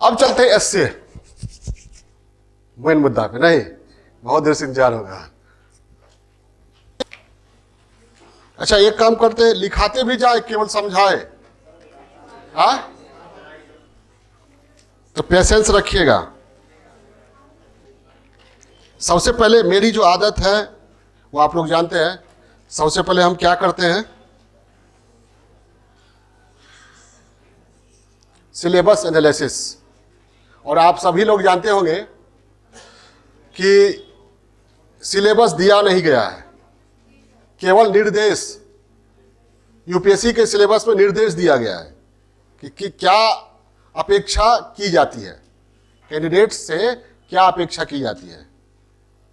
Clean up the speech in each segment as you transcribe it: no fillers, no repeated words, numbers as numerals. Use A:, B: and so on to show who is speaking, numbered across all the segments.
A: अब चलते हैं एस से मेन मुद्दा पे। नहीं, बहुत देर से इंतजार होगा। अच्छा, एक काम करते हैं, लिखाते भी जाए केवल समझाए। हाँ, तो पेशेंस रखिएगा। सबसे पहले मेरी जो आदत है वो आप लोग जानते हैं। सबसे पहले हम क्या करते हैं, सिलेबस एनालिसिस। और आप सभी लोग जानते होंगे कि सिलेबस दिया नहीं गया है, केवल निर्देश। यूपीएससी के सिलेबस में निर्देश दिया गया है कि क्या अपेक्षा की जाती है, कैंडिडेट से क्या अपेक्षा की जाती है,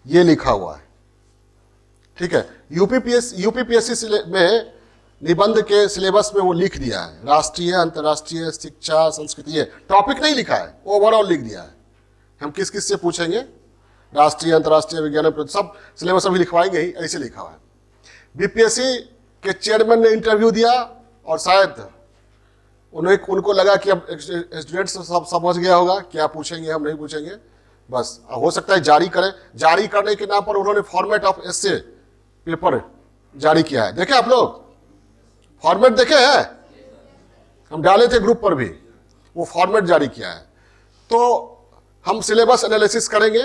A: ये लिखा हुआ है। ठीक है, यूपीपीएससी में निबंध के सिलेबस में वो लिख दिया है, राष्ट्रीय, अंतर्राष्ट्रीय, शिक्षा, संस्कृति। टॉपिक नहीं लिखा है, ओवरऑल लिख दिया है। हम किस किस से पूछेंगे, राष्ट्रीय, अंतर्राष्ट्रीय, विज्ञान, सब सिलेबस अभी लिखवाएंगे ही, ऐसे लिखा हुआ है। बीपीएससी के चेयरमैन ने इंटरव्यू दिया और शायद उनको लगा कि अब स्टूडेंट सब समझ गया होगा क्या पूछेंगे, हम नहीं पूछेंगे, बस हो सकता है जारी करें। जारी करने के नाम पर उन्होंने फॉर्मेट ऑफ एसे पेपर जारी किया है। देखे आप लोग फॉर्मेट, देखे हैं, हम डाले थे ग्रुप पर भी, वो फॉर्मेट जारी किया है। तो हम सिलेबस एनालिसिस करेंगे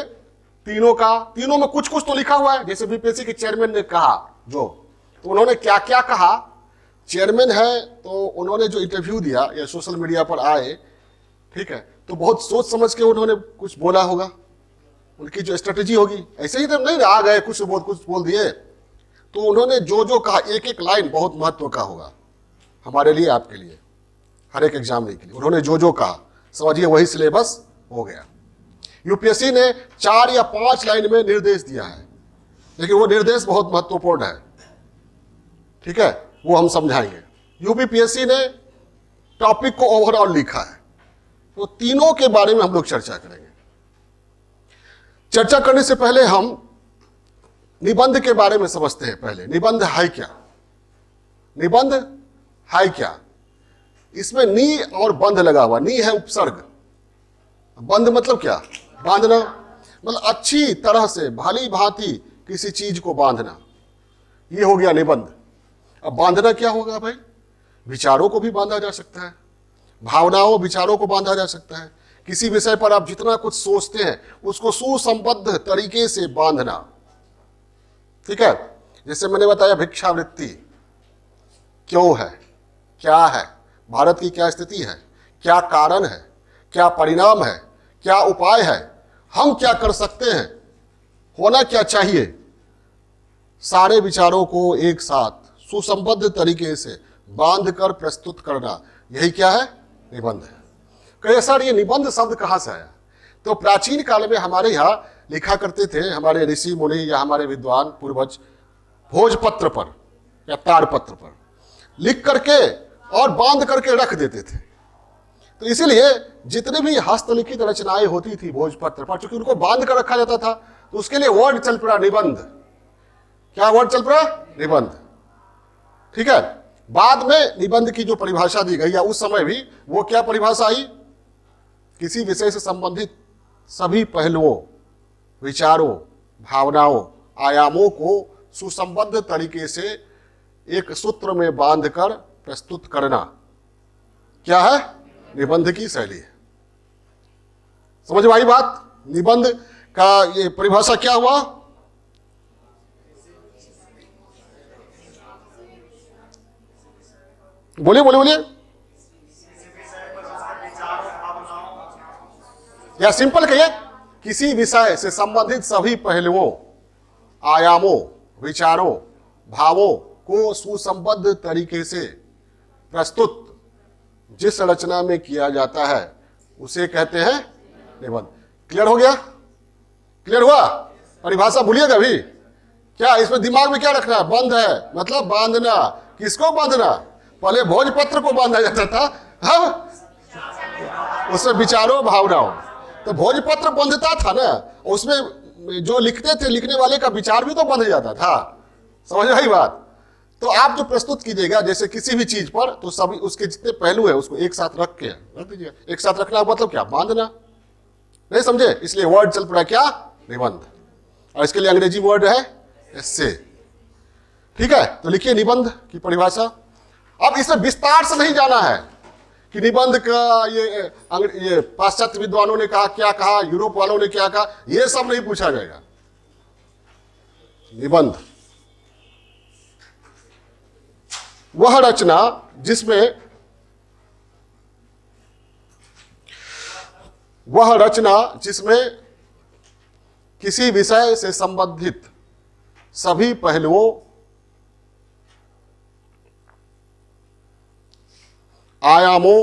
A: तीनों का। तीनों में कुछ कुछ तो लिखा हुआ है, जैसे बीपीएससी के चेयरमैन ने कहा जो, तो उन्होंने क्या क्या कहा। चेयरमैन है तो उन्होंने जो इंटरव्यू दिया या सोशल मीडिया पर आए, ठीक है, तो बहुत सोच समझ के उन्होंने कुछ बोला होगा, उनकी जो स्ट्रेटेजी होगी। ऐसे ही तो नहीं आ गए कुछ बोल दिए। तो उन्होंने जो जो कहा, एक एक लाइन बहुत महत्व का होगा हमारे लिए, आपके लिए, हर एक एग्जाम के लिए। उन्होंने जो जो कहा समझिए वही सिलेबस हो गया। यूपीएससी ने 4 या 5 लाइन में निर्देश दिया है, लेकिन वो निर्देश बहुत महत्वपूर्ण है। ठीक है, वो हम समझाएंगे। यूपीपीएससी ने टॉपिक को ओवरऑल लिखा है, तो तीनों के बारे में हम लोग चर्चा करेंगे। चर्चा करने से पहले हम निबंध के बारे में समझते हैं। पहले निबंध है क्या, निबंध है क्या। इसमें नी और बंध लगा हुआ। नी है उपसर्ग, बंध मतलब क्या, बांधना, मतलब अच्छी तरह से भली भांति किसी चीज को बांधना, ये हो गया निबंध। अब बांधना क्या होगा भाई, विचारों को भी बांधा जा सकता है, भावनाओं विचारों को बांधा जा सकता है। किसी विषय पर आप जितना कुछ सोचते हैं उसको सुसंबद्ध तरीके से बांधना। ठीक है, जैसे मैंने बताया भिक्षावृत्ति क्यों है, क्या है, भारत की क्या स्थिति है, क्या कारण है, क्या परिणाम है, क्या उपाय है, हम क्या कर सकते हैं, होना क्या चाहिए। सारे विचारों को एक साथ सुसंबद्ध तरीके से बांध कर प्रस्तुत करना, यही क्या है, निबंध है। कहे सर ये निबंध शब्द कहाँ से आया। तो प्राचीन काल में हमारे यहाँ लिखा करते थे हमारे ऋषि मुनि या हमारे विद्वान पूर्वज, भोजपत्र पर या ताड़पत्र पर लिख करके और बांध करके रख देते थे। तो इसीलिए जितने भी हस्तलिखित रचनाएं होती थी भोजपत्र पर, चूंकि उनको बांध कर रखा जाता था, तो उसके लिए वर्ड चल पड़ा निबंध। क्या वर्ड चल पड़ा, निबंध। ठीक है, बाद में निबंध की जो परिभाषा दी गई, या उस समय भी वो क्या परिभाषा आई, किसी विषय से संबंधित सभी पहलुओं, विचारों, भावनाओं, आयामों को सुसंबद्ध तरीके से एक सूत्र में बांधकर प्रस्तुत करना, क्या है, निबंध की शैली है। समझ में आई बात। निबंध का ये परिभाषा क्या हुआ, बोलिए बोलिए बोलिए, या सिंपल कहिए, किसी विषय से संबंधित सभी पहलुओं, आयामों, विचारों, भावों को सुसंबद्ध तरीके से प्रस्तुत जिस रचना में किया जाता है उसे कहते हैं निबंध। क्लियर हो गया, क्लियर हुआ। परिभाषा भूलिएगा भी, क्या इसमें दिमाग में क्या रखना है, बंध है मतलब बांधना। किसको बांधना, पहले भोजपत्र को बांधा जाता था, अब उसमें विचारों भावनाओं। तो भोजपत्र बंधता था ना, उसमें जो लिखते थे लिखने वाले का विचार भी तो बंध जाता था। समझ आई बात। तो आप जो प्रस्तुत कीजिएगा जैसे किसी भी चीज पर, तो सभी उसके जितने पहलू है उसको एक साथ रख दीजिए। एक साथ रखना मतलब क्या, बांधना, नहीं समझे? इसलिए वर्ड चल पड़ा क्या, निबंध, और इसके लिए अंग्रेजी वर्ड है एस्से। ठीक है, तो लिखिए निबंध की परिभाषा। अब इसमें विस्तार से नहीं जाना है कि निबंध का ये पाश्चात्य विद्वानों ने कहा, क्या कहा, यूरोप वालों ने क्या कहा, ये सब नहीं पूछा जाएगा। निबंध वह रचना जिसमें किसी विषय से संबंधित सभी पहलुओं, आयामों,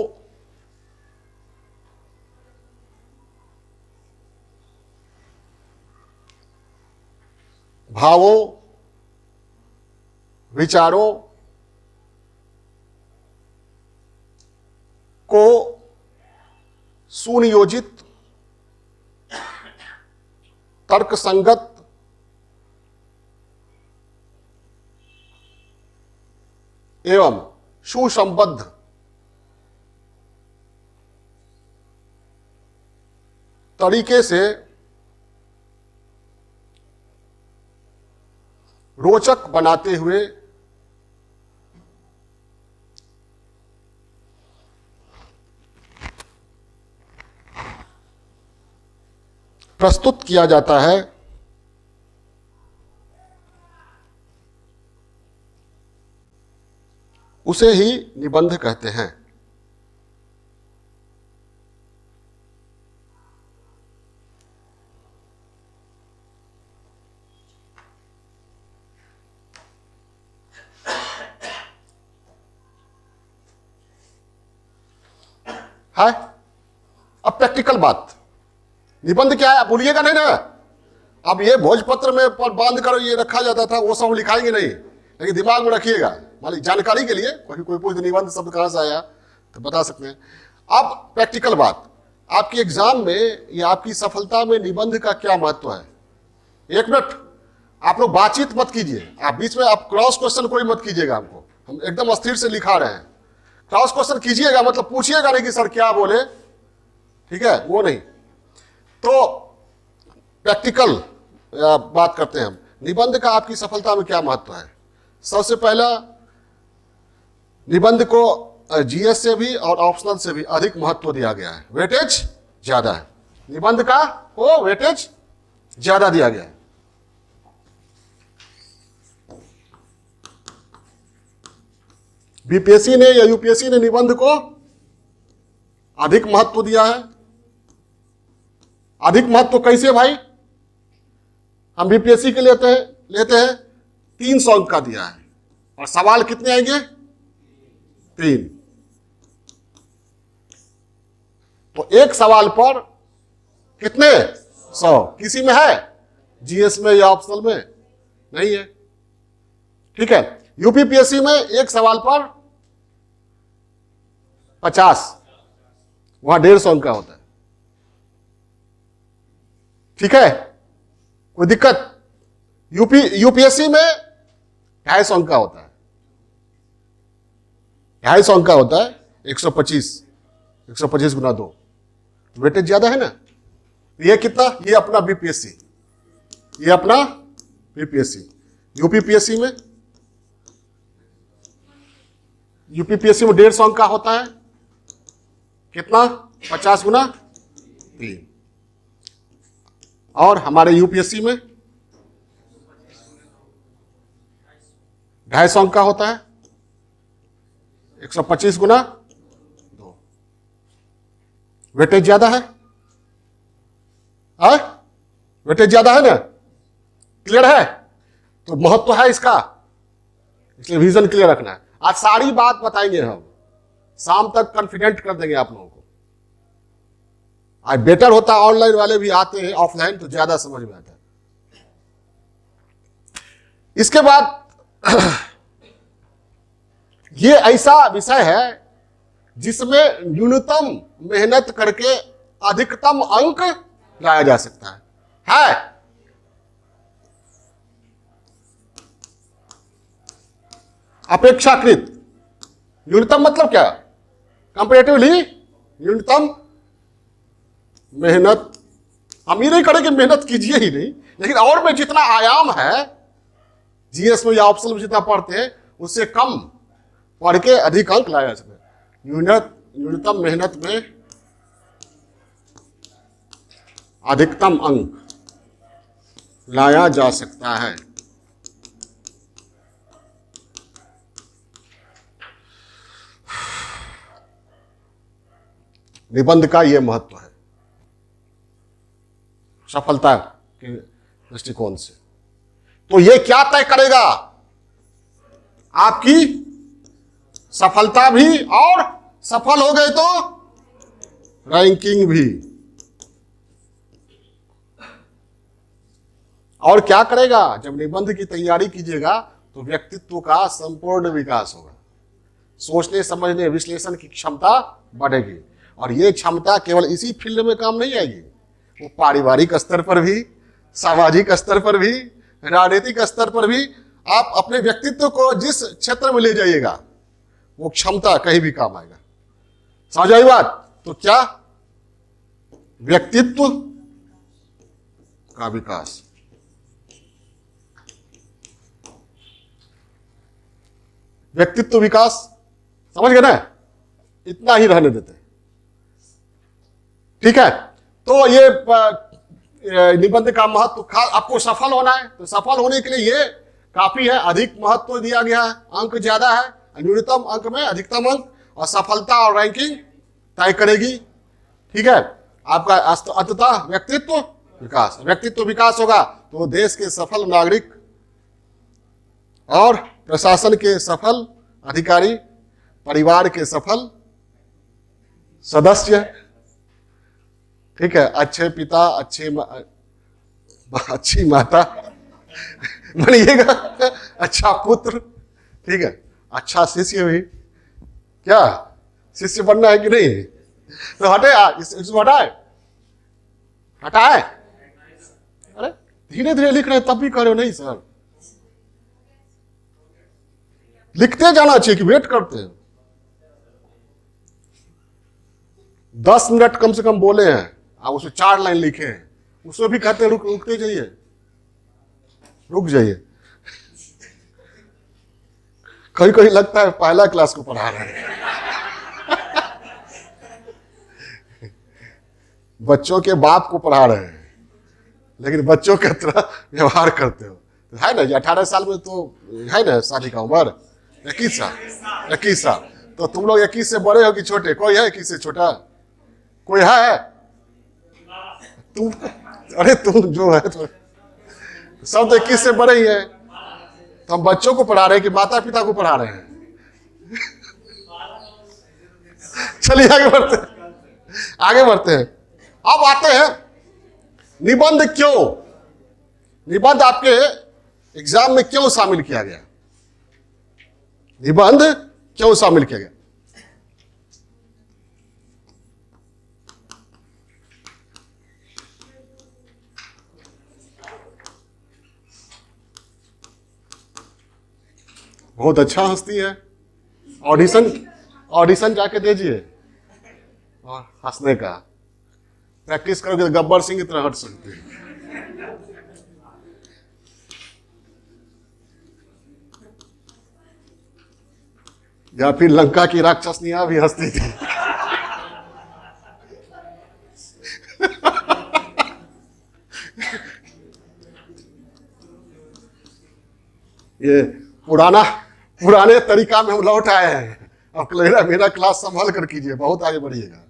A: भावों, विचारों को सुनियोजित, तर्कसंगत एवं सुसंबद्ध तरीके से रोचक बनाते हुए प्रस्तुत किया जाता है, उसे ही निबंध कहते हैं। है अब प्रैक्टिकल बात, निबंध क्या है आप भूलिएगा नहीं ना। अब ये भोजपत्र में पर बांध कर ये रखा जाता था, वो सब लिखाएंगे नहीं, लेकिन दिमाग में रखिएगा, मान जानकारी के लिए। कोई पूछ निबंध शब्द कहां से आया तो बता सकते हैं। अब प्रैक्टिकल बात, आपकी एग्जाम में या आपकी सफलता में निबंध का क्या महत्व है। एक मिनट, आप लोग बातचीत मत कीजिए, आप बीच में आप क्रॉस क्वेश्चन कोई मत कीजिएगा। हमको हम एकदम अस्थिर से लिखा रहे हैं, क्रॉस क्वेश्चन कीजिएगा, मतलब पूछिएगा नहीं कि सर क्या बोले, ठीक है, वो नहीं। तो प्रैक्टिकल बात करते हैं हम, निबंध का आपकी सफलता में क्या महत्व है। सबसे पहला, निबंध को जीएस से भी और ऑप्शनल से भी अधिक महत्व दिया गया है, वेटेज ज्यादा है। निबंध का वो वेटेज ज्यादा दिया गया है। बीपीएससी ने या यूपीएससी ने निबंध को अधिक महत्व दिया है। अधिक महत्व कैसे भाई, हम बीपीएससी के लेते हैं 300 अंक का दिया है, और सवाल कितने आएंगे, 3। तो एक सवाल पर कितने, 100। किसी में है, जीएस में या ऑप्शनल में नहीं है, ठीक है। यूपीपीएससी में एक सवाल पर 50, वहां 150 अंक का होता है, ठीक है, कोई दिक्कत। यूपीएससी में 250 अंक का होता है, 250 अंक का होता है, 125 गुना 2, वेटेज ज्यादा है ना। ये कितना, ये अपना बीपीएससी, ये अपना बीपीएससी। यूपीपीएससी में 150 अंक का होता है, कितना, 50 गुना 3। और हमारे यूपीएससी में 250 अंक का होता है, 125 गुना 2। वेटेज ज्यादा है, वेटेज ज्यादा है ना, क्लियर है। तो महत्व है इसका, इसलिए विजन क्लियर रखना है। आज सारी बात बताएंगे हम, शाम तक कॉन्फिडेंट कर देंगे आप लोगों को। आज बेटर होता ऑनलाइन वाले भी आते हैं, ऑफलाइन तो ज्यादा समझ में आता है। इसके बाद ये ऐसा विषय है जिसमें न्यूनतम मेहनत करके अधिकतम अंक लाया जा सकता है। अपेक्षाकृत। न्यूनतम मतलब क्या? कंपेरेटिवली न्यूनतम मेहनत। हम ये नहीं करेंगे मेहनत कीजिए ही नहीं, लेकिन और में जितना आयाम है जीएस में या ऑप्शनल में जितना पढ़ते हैं उससे कम पढ़ के अधिक अंक लाया जा सकता है। न्यूनतम मेहनत में अधिकतम अंक लाया जा सकता है। निबंध का यह महत्व है सफलता के दृष्टिकोण से। तो यह क्या तय करेगा? आपकी सफलता भी, और सफल हो गए तो रैंकिंग भी। और क्या करेगा? जब निबंध की तैयारी कीजिएगा तो व्यक्तित्व का संपूर्ण विकास होगा, सोचने समझने विश्लेषण की क्षमता बढ़ेगी। और ये क्षमता केवल इसी फील्ड में काम नहीं आएगी, वो पारिवारिक स्तर पर भी, सामाजिक स्तर पर भी, राजनीतिक स्तर पर भी आप अपने व्यक्तित्व को जिस क्षेत्र में ले जाइएगा वो क्षमता कहीं भी काम आएगा। समझ आई बात? तो क्या? व्यक्तित्व का विकास। व्यक्तित्व विकास समझ गए ना? इतना ही रहने देते हैं, ठीक है? तो ये निबंध का महत्व, आपको सफल होना है तो सफल होने के लिए ये काफी है। अधिक महत्व दिया गया है, अंक ज्यादा है, न्यूनतम अंक में अधिकतम अंक, और सफलता और रैंकिंग तय करेगी, ठीक है? आपका अंततः व्यक्तित्व विकास। व्यक्तित्व विकास होगा तो देश के सफल नागरिक और प्रशासन के सफल अधिकारी, परिवार के सफल सदस्य, ठीक है? अच्छे पिता, अच्छी माता बनिएगा, अच्छा पुत्र, ठीक है? अच्छा शिष्य भी। क्या शिष्य बनना है कि नहीं? तो हटे, इसको हटाए। अरे धीरे धीरे लिख रहे तब भी करो नहीं सर, लिखते जाना चाहिए कि वेट करते हैं। 10 मिनट कम से कम बोले हैं, आप उसमें 4 लाइन लिखे हैं, उसमें भी कहते हैं रुकते जाइए, रुक जाइए। कहीं कहीं लगता है पहला क्लास को पढ़ा रहे हैं। बच्चों के बाप को पढ़ा रहे हैं, लेकिन बच्चों की तरह व्यवहार करते हो। तो है ना, 18 साल में तो है ना शादी का उम्र, 21 साल। तो तुम लोग 21 से बड़े हो कि छोटे? कोई है 21 से छोटा? कोई है? तुम, अरे तुम जो है तो सब तो 21 से बड़े ही है। तो हम बच्चों को पढ़ा रहे हैं कि माता पिता को पढ़ा रहे हैं? चलिए आगे बढ़ते हैं। अब आते हैं निबंध। क्यों निबंध आपके एग्जाम में क्यों शामिल किया गया? निबंध क्यों शामिल किया गया? बहुत अच्छा हंसती है। ऑडिशन जाके दीजिए और हंसने का प्रैक्टिस करोगे तो गब्बर सिंह की तरह हट सकते हैं। या फिर लंका की राक्षसनियां भी हंसती थी। ये पुराने तरीका में हम लौट आए हैं। अब मेरा क्लास संभाल कर कीजिए, बहुत आगे बढ़िएगा।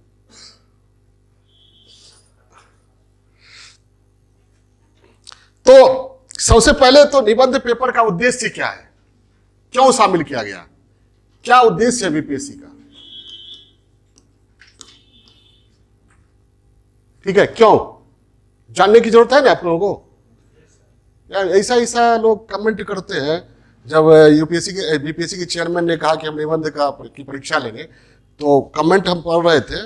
A: तो सबसे पहले तो निबंध पेपर का उद्देश्य क्या है, क्यों शामिल किया गया, क्या उद्देश्य है बीपीएससी का? ठीक है, क्यों जानने की जरूरत है ना आप लोगों को। यार ऐसा लोग कमेंट करते हैं। जब यूपीएससी के बीपीएससी के चेयरमैन ने कहा कि हम निबंध की परीक्षा लेंगे, तो कमेंट हम पढ़ रहे थे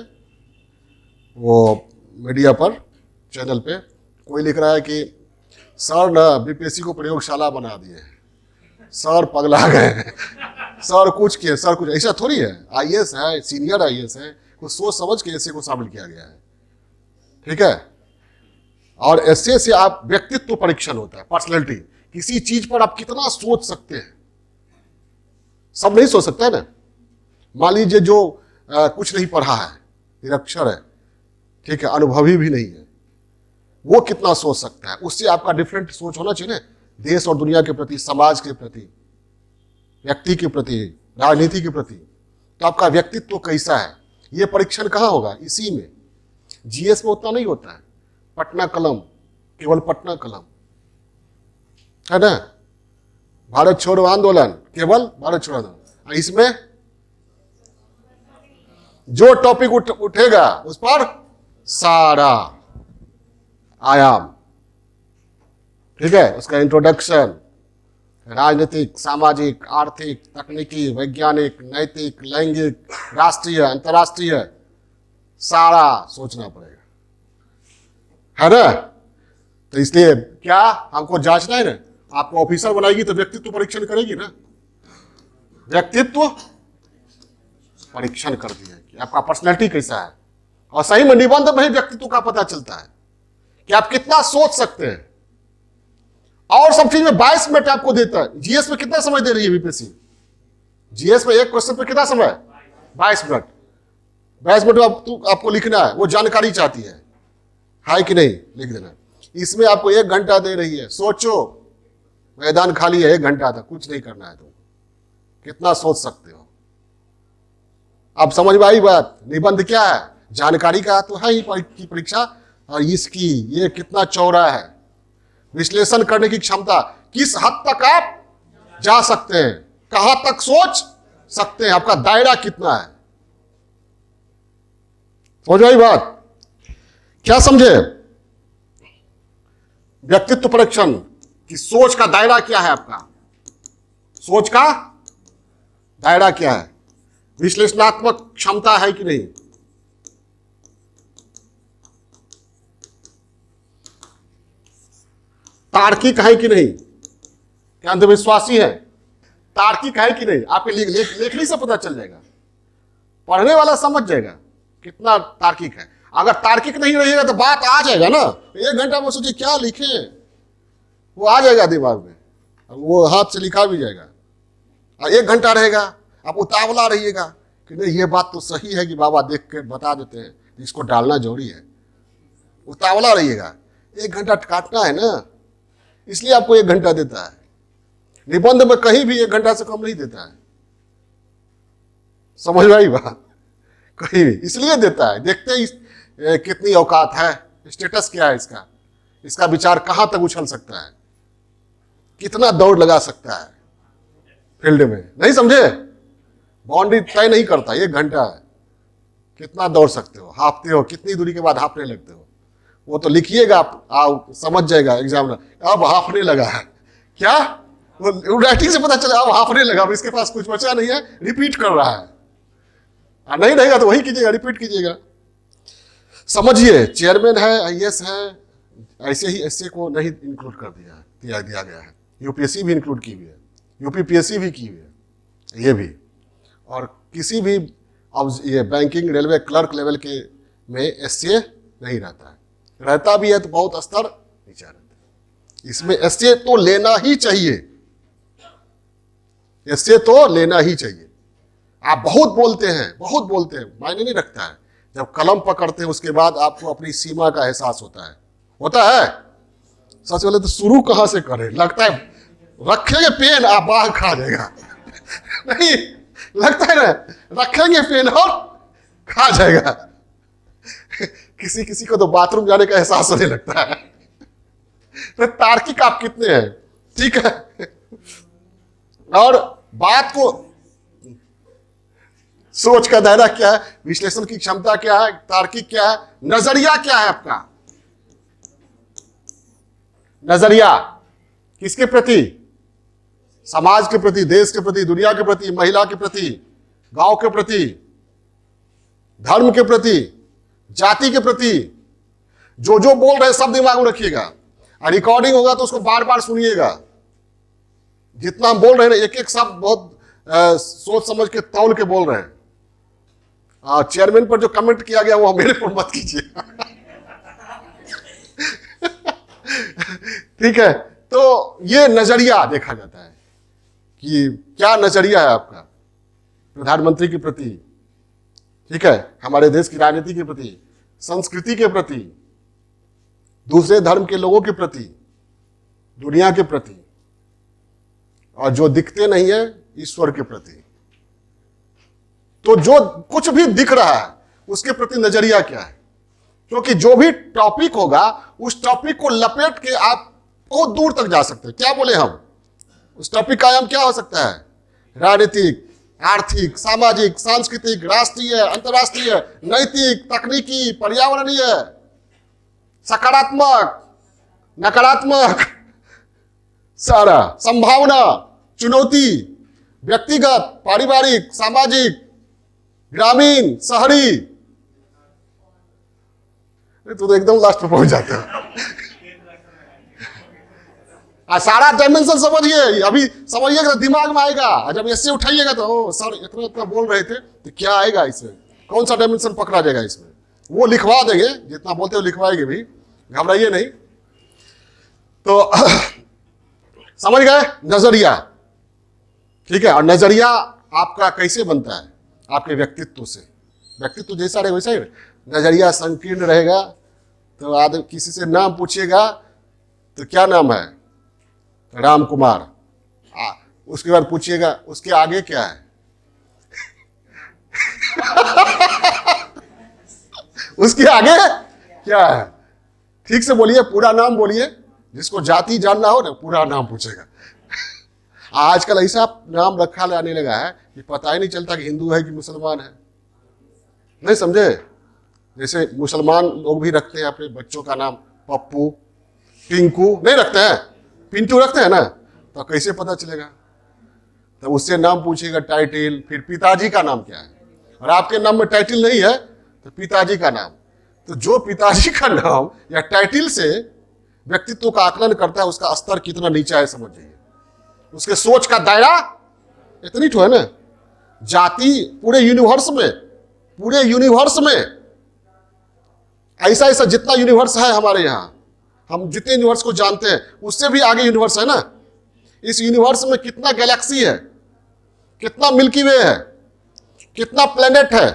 A: वो मीडिया पर, चैनल पे। कोई लिख रहा है कि सर ना बीपीएससी को प्रयोगशाला बना दिए, सर पगला गए हैं। सर कुछ किए, सर कुछ, ऐसा थोड़ी है। आईएएस है, सीनियर आईएएस है, कुछ सोच समझ के ऐसे को शामिल किया गया है, ठीक है। और ऐसे से आप व्यक्तित्व परीक्षण होता है, पर्सनैलिटी, किसी चीज पर आप कितना सोच सकते हैं। सब नहीं सोच सकता है ना। मान लीजिए जो कुछ नहीं पढ़ा है, निरक्षर है, ठीक है, अनुभवी भी नहीं है, वो कितना सोच सकता है। उससे आपका डिफरेंट सोच होना चाहिए ना, देश और दुनिया के प्रति, समाज के प्रति, व्यक्ति के प्रति, राजनीति के प्रति। तो आपका व्यक्तित्व कैसा है, ये परीक्षण कहाँ होगा? इसी में। जीएस में उतना नहीं होता है, पटना कलम, केवल पटना कलम है ना, भारत छोड़ो आंदोलन, केवल भारत छोड़ो आंदोलन। इसमें जो टॉपिक उठेगा उस पर सारा आयाम, ठीक है, उसका इंट्रोडक्शन, राजनीतिक, सामाजिक, आर्थिक, तकनीकी, वैज्ञानिक, नैतिक, लैंगिक, राष्ट्रीय, अंतर्राष्ट्रीय, सारा सोचना पड़ेगा, है ना। तो इसलिए क्या हमको जांचना है ना, आपको ऑफिसर बनाएगी तो व्यक्तित्व परीक्षण करेगी ना, व्यक्तित्व परीक्षण कर दिया कि आपका पर्सनैलिटी कैसा है। और सही में निबंध में ही व्यक्तित्व का पता चलता है कि आप कितना सोच सकते हैं। और सब चीज में 22 मिनट आपको देता है। जीएस में कितना समय दे रही है बीपीएससी? जीएस में एक क्वेश्चन पे कितना समय? 22 मिनट। 22 मिनट आपको लिखना है, वो जानकारी चाहती है कि नहीं, लिख देना। इसमें आपको 1 घंटा दे रही है, सोचो, मैदान खाली है, 1 घंटा था, कुछ नहीं करना है, तो कितना सोच सकते हो। अब समझ में आई बात? निबंध क्या है? जानकारी का तो है ही की परीक्षा, और इसकी ये कितना चौड़ा है, विश्लेषण करने की क्षमता, किस हद तक आप जा सकते हैं, कहां तक सोच सकते हैं, आपका दायरा कितना है। समझ आई बात? क्या समझे? व्यक्तित्व परीक्षण की सोच का दायरा क्या है, आपका सोच का दायरा क्या है, विश्लेषणात्मक क्षमता है कि नहीं, तार्किक है कि नहीं, क्या अंधविश्वासी है, तार्किक है कि नहीं। आपके लेखनी से पता चल जाएगा, पढ़ने वाला समझ जाएगा कितना तार्किक है। अगर तार्किक नहीं रहेगा तो बात आ जाएगा ना, 1 घंटा में सोचिए क्या लिखे, वो आ जाएगा दिमाग में, वो हाथ से लिखा भी जाएगा। और 1 घंटा रहेगा, आप उतावला रहिएगा कि नहीं ये बात तो सही है कि बाबा देख के बता देते हैं, इसको डालना जरूरी है, उतावला रहिएगा। 1 घंटा काटना है ना, इसलिए आपको 1 घंटा देता है। निबंध में कहीं भी 1 घंटा से कम नहीं देता है। समझ में आई बात? कहीं भी इसलिए देता है, देखते ही कितनी औकात है, स्टेटस क्या है इसका, इसका विचार कहां तक उछल सकता है, कितना दौड़ लगा सकता है फील्ड में। नहीं समझे? बाउंड्री तय नहीं करता, 1 घंटा है, कितना दौड़ सकते हो, हाँफते हो, कितनी दूरी के बाद हाँफने लगते हो, वो तो लिखिएगा आप समझ जाएगा एग्जामिनर, अब हाँफने लगा है क्या, वो राइटिंग से पता चला अब हाँफने लगा, अब इसके पास कुछ बचा नहीं है, रिपीट कर रहा है। नहीं रहेगा तो वही कीजिएगा, रिपीट कीजिएगा। समझिए, चेयरमैन है, आईएएस है, ऐसे ही ऐसे को नहीं इंक्लूड कर दिया गया है। यूपीएससी भी इंक्लूड की हुई है, यूपीपीएससी भी की हुई है, ये भी। और किसी भी अब ये बैंकिंग, रेलवे क्लर्क लेवल के में एसए नहीं रहता है, रहता भी है तो बहुत स्तर नीचा रहता है। इसमें एसए तो लेना ही चाहिए, एसए तो लेना ही चाहिए। आप बहुत बोलते हैं, मायने नहीं रखता है। जब कलम पकड़ते हैं उसके बाद आपको अपनी सीमा का एहसास होता है। सबसे पहले तो शुरू कहां से करें, लगता है रखेंगे पेन आप बाहर खा जाएगा नहीं लगता है ना, रखेंगे पेन और खा जाएगा किसी को तो बाथरूम जाने का एहसास होने लगता है। तो तार्किक आप कितने हैं, ठीक है। और बात को, सोच का दायरा क्या है, विश्लेषण की क्षमता क्या है, तार्किक क्या है, नजरिया क्या है आपका, नजरिया किसके प्रति, समाज के प्रति, देश के प्रति, दुनिया के प्रति, महिला के प्रति, गांव के प्रति, धर्म के प्रति, जाति के प्रति। जो बोल रहे हैं सब दिमाग में रखिएगा, रिकॉर्डिंग होगा तो उसको बार बार सुनिएगा। जितना हम बोल रहे हैं एक एक शब्द बहुत सोच समझ के तौल के बोल रहे हैं। चेयरमैन पर जो कमेंट किया गया वो मेरे पर मत कीजिए। ठीक है, तो ये नजरिया देखा जाता है कि क्या नजरिया है आपका प्रधानमंत्री के प्रति, ठीक है, हमारे देश की राजनीति के प्रति, संस्कृति के प्रति, दूसरे धर्म के लोगों के प्रति, दुनिया के प्रति, और जो दिखते नहीं है ईश्वर के प्रति। तो जो कुछ भी दिख रहा है उसके प्रति नजरिया क्या है? क्योंकि जो भी टॉपिक होगा उस टॉपिक को लपेट के आप बहुत दूर तक जा सकते हैं। क्या बोले हम, उस टॉपिक का आयाम क्या हो सकता है? राजनीतिक, आर्थिक, सामाजिक, सांस्कृतिक, राष्ट्रीय, अंतर्राष्ट्रीय, नैतिक, तकनीकी, पर्यावरणीय, सकारात्मक, नकारात्मक, सारा, संभावना, चुनौती, व्यक्तिगत, पारिवारिक, सामाजिक, ग्रामीण, शहरी। तो एकदम लास्ट पर पहुंच जाते हो। सारा डायमेंशन समझिए, अभी समझिएगा तो दिमाग में आएगा। जब ऐसे उठाइएगा तो ओ सर इतना इतना बोल रहे थे, तो क्या आएगा इसमें, कौन सा डायमेंशन पकड़ा जाएगा इसमें? वो लिखवा देंगे, जितना बोलते हो लिखवाएंगे भी, घबराइए नहीं। तो समझ गए नजरिया, ठीक है। और नजरिया आपका कैसे बनता है? आपके व्यक्तित्व से। व्यक्तित्व जैसा रहे वैसा ही नजरिया संकीर्ण रहेगा। तो आदमी किसी से नाम पूछिएगा तो क्या नाम है? राम कुमार। उसके बाद पूछिएगा उसके आगे क्या है? उसके आगे क्या है? ठीक से बोलिए, पूरा नाम बोलिए। जिसको जाति जानना हो ना पूरा नाम पूछेगा। आजकल ऐसा नाम रखा लाने लगा है कि पता ही नहीं चलता कि हिंदू है कि मुसलमान है। नहीं समझे? जैसे मुसलमान लोग भी रखते हैं अपने बच्चों का नाम पप्पू, पिंकू नहीं रखते हैं, पिंटू रखते हैं ना। तो कैसे पता चलेगा? तो उससे नाम पूछेगा, टाइटिल, फिर पिताजी का नाम क्या है। और आपके नाम में टाइटिल नहीं है तो पिताजी का नाम। तो जो पिताजी का नाम या टाइटिल से व्यक्तित्व का आकलन करता है उसका स्तर कितना नीचा है समझ जाइए। उसके सोच का दायरा इतनी तो है ना। जाति पूरे यूनिवर्स में ऐसा ऐसा जितना यूनिवर्स है हमारे यहाँ, हम जितने यूनिवर्स को जानते हैं उससे भी आगे यूनिवर्स है ना। इस यूनिवर्स में कितना गैलेक्सी है, कितना मिल्की वे है, कितना प्लेनेट है,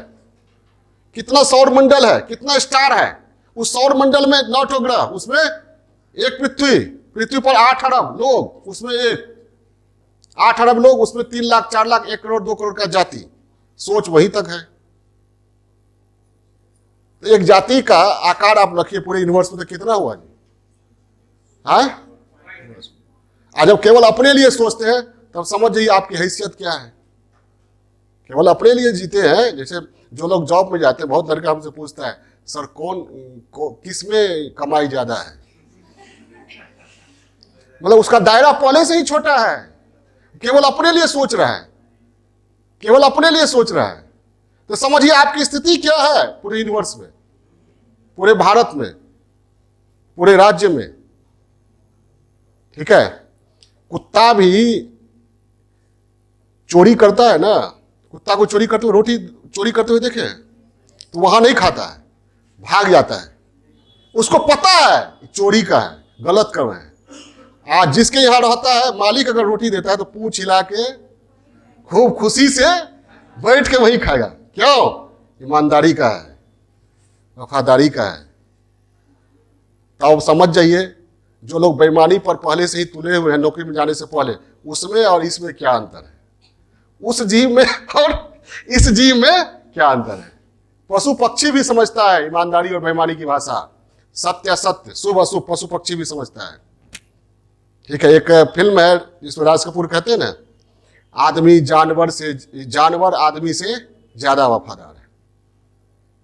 A: कितना सौर मंडल है, कितना स्टार है। उस सौर मंडल में 9 ग्रह, उसमें एक पृथ्वी पर 8 अरब लोग, उसमें एक 8 अरब लोग, उसमें 3 लाख 4 लाख 1 करोड़ 2 करोड़ का जाति। सोच वहीं तक है। तो एक जाति का आकार आप रखिए पूरे यूनिवर्स में तो कितना हुआ जी? हाँ, जब केवल अपने लिए सोचते हैं तब समझ जाइए आपकी हैसियत क्या है। केवल अपने लिए जीते हैं। जैसे जो लोग जॉब में जाते हैं, बहुत लड़का हमसे पूछता है सर किस में कमाई ज्यादा है? मतलब उसका दायरा पहले से ही छोटा है, केवल अपने लिए सोच रहा है, केवल अपने लिए सोच रहा है। तो समझिए आपकी स्थिति क्या है पूरे यूनिवर्स में, पूरे भारत में, पूरे राज्य में, ठीक है। कुत्ता भी चोरी करता है ना। कुत्ता को चोरी करते हुए, रोटी चोरी करते हुए देखे तो वहां नहीं खाता है, भाग जाता है। उसको पता है चोरी का है, गलत कर रहे हैं। आज जिसके यहां रहता है मालिक अगर रोटी देता है तो पूंछ हिला के खूब खुशी से बैठ के वहीं खाएगा। क्यों? ईमानदारी का है, वफादारी का है। तो अब समझ जाइए जो लोग बेईमानी पर पहले से ही तुले हुए हैं नौकरी में जाने से पहले, उसमें और इसमें क्या अंतर है? उस जीव में और इस जीव में क्या अंतर है? पशु पक्षी भी समझता है ईमानदारी और बेईमानी की भाषा, सत्य असत्य, शुभ अशुभ, पशु पक्षी भी समझता है, ठीक है। एक फिल्म है जिसमें राज कपूर कहते हैं ना, जानवर आदमी से ज्यादा वफादार है,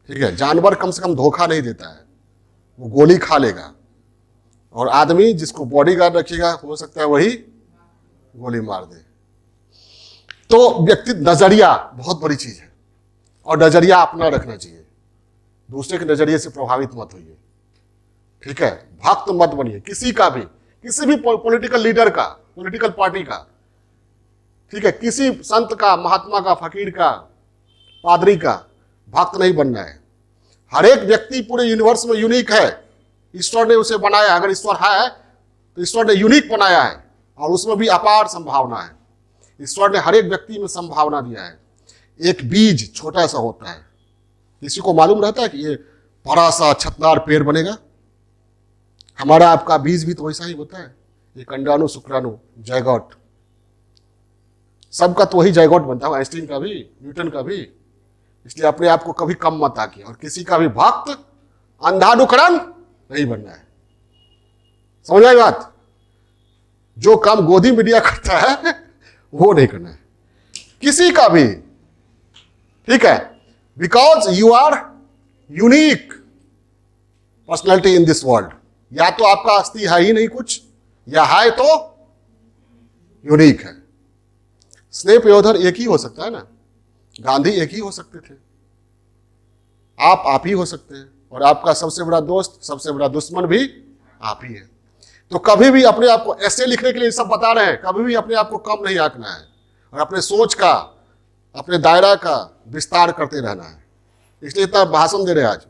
A: ठीक है। जानवर कम से कम धोखा नहीं देता है, वो गोली खा लेगा। और आदमी जिसको बॉडीगार्ड रखिएगा हो सकता है वही गोली मार दे। तो व्यक्ति नजरिया बहुत बड़ी चीज है, और नजरिया अपना रखना चाहिए। दूसरे के नजरिए से प्रभावित मत होइए, ठीक है। भक्त मत बनिए किसी का भी, किसी भी पॉलिटिकल लीडर का, पॉलिटिकल पार्टी का, ठीक है, किसी संत का, महात्मा का, फकीर का, पादरी का भक्त नहीं बनना है। हर एक व्यक्ति पूरे यूनिवर्स में यूनिक है, ईश्वर ने उसे बनाया। अगर ईश्वर है तो ईश्वर ने यूनिक बनाया है, और उसमें भी अपार संभावना है। ईश्वर ने हर एक व्यक्ति में संभावना दिया है। एक बीज छोटा सा होता है, किसी को मालूम रहता है कि ये बड़ा सा छतदार पेड़ बनेगा? हमारा आपका बीज भी तो वैसा ही होता है, एक अंडाणु, शुक्राणु, जायगोट, सबका तो वही जायगोट बनता है, आइंस्टीन का भी, न्यूटन का भी। इसलिए अपने आप को कभी कम मत आके, और किसी का भी भक्त अंधानुकरण नहीं बनना है। समझ आई बात? जो काम गोदी मीडिया करता है वो नहीं करना है किसी का भी, ठीक है? Because you are unique personality in this world. या तो आपका अस्थि है ही नहीं कुछ, या है तो यूनिक है। स्नेह योधर एक ही हो सकता है ना, गांधी एक ही हो सकते थे, आप ही हो सकते हैं, और आपका सबसे बड़ा दोस्त, सबसे बड़ा दुश्मन भी आप ही है। तो कभी भी अपने आप को, ऐसे लिखने के लिए सब बता रहे हैं, कभी भी अपने आप को कम नहीं आंकना है, और अपने सोच का, अपने दायरा का विस्तार करते रहना है। इसलिए इतना भाषण दे रहे आज।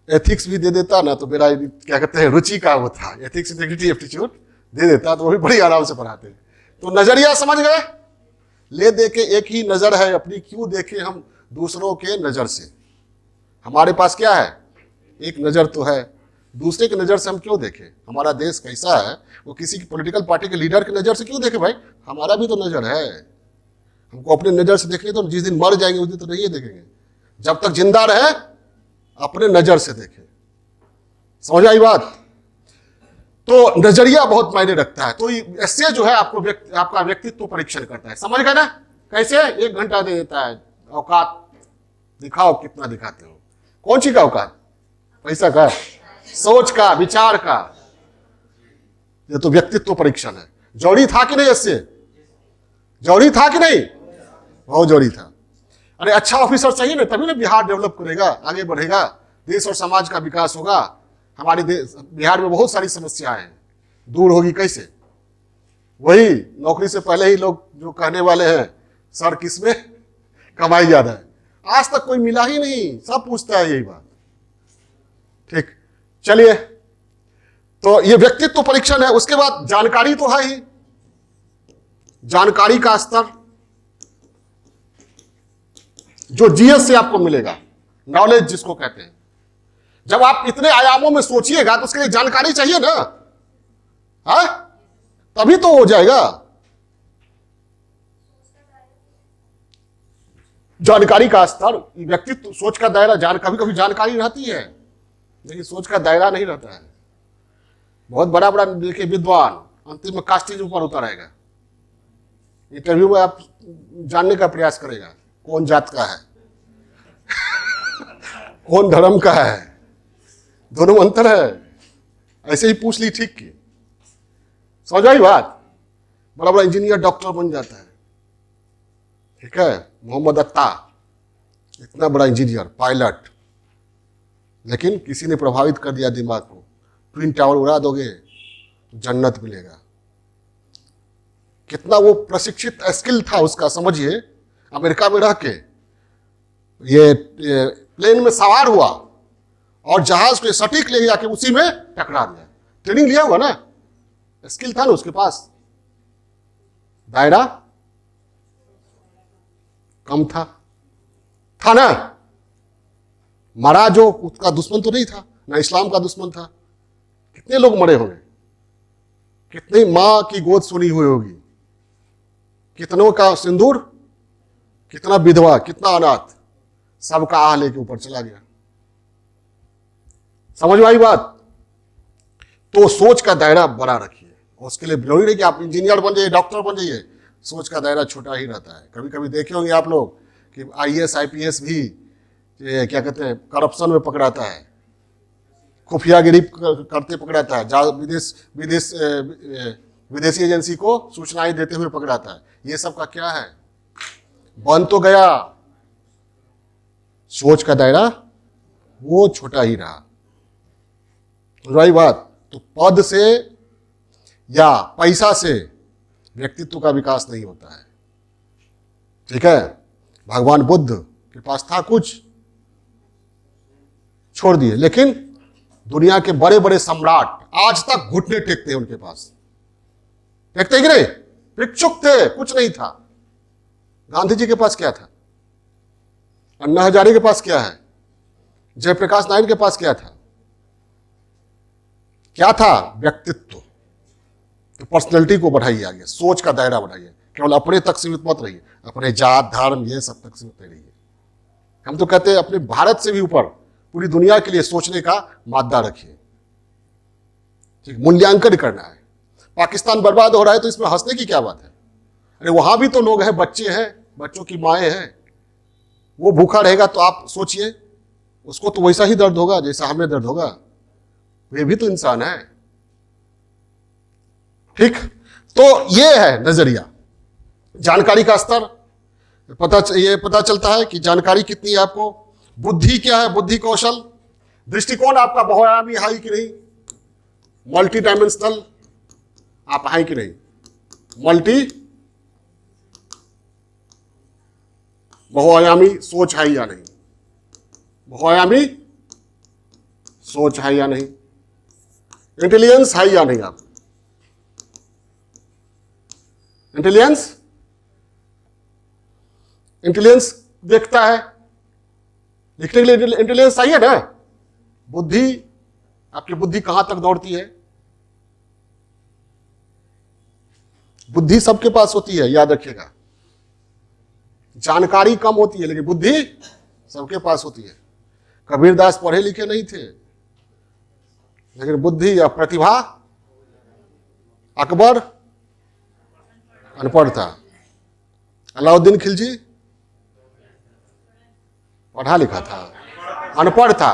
A: एथिक्स भी दे देता ना तो मेरा क्या कहते हैं रुचि का वो था, एथिक्स इंटीग्रिटी एप्टीट्यूड दे देता तो वो भी बड़ी आराम से पढ़ाते। तो नजरिया समझ गए? ले दे के एक ही नजर है अपनी, क्यों देखे हम दूसरों के नजर से? हमारे पास क्या है? एक नजर तो है, दूसरे की नजर से हम क्यों देखें? हमारा देश कैसा है वो किसी की पॉलिटिकल पार्टी के लीडर की नजर से क्यों देखे? भाई हमारा भी तो नजर है, हमको अपने नजर से देखने। तो जिस दिन मर जाएंगे उस दिन तो नहीं देखेंगे, जब तक जिंदा रहे अपने नजर से देखें। समझ आई बात? तो नजरिया बहुत मायने रखता है। तो इससे जो है आपको आपका व्यक्तित्व परीक्षण करता है। समझ गए ना? कैसे? 1 घंटा दे देता है, औकात दिखाओ कितना दिखाते हो। कौन सी का औकात? पैसा का, सोच का, विचार का। ये तो व्यक्तित्व परीक्षण है। जौड़ी था कि नहीं? इससे जौड़ी था कि नहीं? बहुत जौड़ी था। अरे अच्छा ऑफिसर चाहिए ना, तभी ना बिहार डेवलप करेगा, आगे बढ़ेगा, देश और समाज का विकास होगा। हमारे बिहार में बहुत सारी समस्याएं हैं, दूर होगी कैसे? वही नौकरी से पहले ही लोग जो कहने वाले हैं सर किसमें कमाई ज्यादा है, आज तक कोई मिला ही नहीं, सब पूछता है यही बात। ठीक, चलिए, तो ये व्यक्तित्व परीक्षण है। उसके बाद जानकारी तो है ही, जानकारी का स्तर जो जीएस से आपको मिलेगा, नॉलेज जिसको कहते हैं। जब आप इतने आयामों में सोचिएगा तो उसके लिए जानकारी चाहिए ना, हाँ? तभी तो हो जाएगा। जानकारी का स्तर, व्यक्तित्व, सोच का दायरा, कभी कभी जानकारी रहती है लेकिन सोच का दायरा नहीं रहता है। बहुत बड़ा बड़ा देखिए विद्वान, अंतिम में कास्टेज ऊपर उतर आएगा। इंटरव्यू में आप जानने का प्रयास करेगा कौन जात का है कौन धर्म का है, दोनों में अंतर है। ऐसे ही पूछ ली ठीक की, समझ आई बात? बड़ा बड़ा इंजीनियर, डॉक्टर बन जाता है, ठीक है? मोहम्मद अत्ता इतना बड़ा इंजीनियर, पायलट, लेकिन किसी ने प्रभावित कर दिया दिमाग को, ट्विन टावर उड़ा दोगे तो जन्नत मिलेगा। कितना वो प्रशिक्षित स्किल था उसका, समझिए। अमेरिका में रह के ये प्लेन में सवार हुआ और जहाज को सटीक ले जाके उसी में टकरा दिया। ट्रेनिंग लिया हुआ ना, स्किल था ना उसके पास, दायरा कम था ना। मरा जो उसका दुश्मन तो नहीं था ना, इस्लाम का दुश्मन था। कितने लोग मरे होंगे, कितनी मां की गोद सुनी हुई होगी, कितनों का सिंदूर, कितना विधवा, कितना अनाथ, सबका आह लेके ऊपर चला गया। समझ में आई बात? तो सोच का दायरा बड़ा रखिए। उसके लिए जरूरी नहीं कि आप इंजीनियर बन जाइए, डॉक्टर बन जाइए, सोच का दायरा छोटा ही रहता है। कभी कभी देखे होंगे आप लोग कि आईएएस आईपीएस भी क्या कहते हैं करप्शन में पकड़ाता है, खुफियागिरी करते पकड़ाता है, विदेशी एजेंसी को सूचनाएं देते हुए पकड़ाता है। ये सब का क्या है? बन तो गया, सोच का दायरा वो छोटा ही रहा। रही बात, तो पद से या पैसा से व्यक्तित्व का विकास नहीं होता है। ठीक है, भगवान बुद्ध के पास था कुछ, छोड़ दिए, लेकिन दुनिया के बड़े बड़े सम्राट आज तक घुटने टेकते हैं उनके पास। टेकते कि नहीं? भिक्षुक थे, कुछ नहीं था। गांधी जी के पास क्या था? अन्ना हजारे के पास क्या है? जयप्रकाश नारायण के पास क्या था? क्या था? व्यक्तित्व। तो पर्सनैलिटी को बढ़ाइए आगे, सोच का दायरा बढ़ाइए, केवल अपने तक सीमित मत रहिए, अपने जात धर्म ये सब तक सीमित नहीं रहिए। हम तो कहते हैं अपने भारत से भी ऊपर पूरी दुनिया के लिए सोचने का मादा रखिए। ठीक, मूल्यांकन करना है। पाकिस्तान बर्बाद हो रहा है तो इसमें हंसने की क्या बात है? अरे वहां भी तो लोग हैं, बच्चे हैं, बच्चों की माएँ हैं। वो भूखा रहेगा तो आप सोचिए, उसको तो वैसा ही दर्द होगा जैसा हमें दर्द होगा। वे भी तो इंसान है। ठीक, तो ये है नजरिया। जानकारी का स्तर ये पता चलता है कि जानकारी कितनी है आपको। बुद्धि क्या है? बुद्धि कौशल, दृष्टिकोण आपका बहुआयामी है कि नहीं? मल्टी डायमेंशनल आप हैं कि नहीं? मल्टी बहुआयामी सोच है या नहीं? बहुआयामी सोच है या नहीं? इंटेलिजेंस है या नहीं? आप इंटेलिजेंस देखता है, लिखने के लिए इंटेलिजेंस चाहिए ना। बुद्धि, आपकी बुद्धि कहां तक दौड़ती है? बुद्धि सबके पास होती है, याद रखिएगा। जानकारी कम होती है लेकिन बुद्धि सबके पास होती है। कबीरदास पढ़े लिखे नहीं थे लेकिन बुद्धि या प्रतिभा, अकबर अनपढ़ था, अलाउद्दीन खिलजी पढ़ा लिखा था, अनपढ़ था,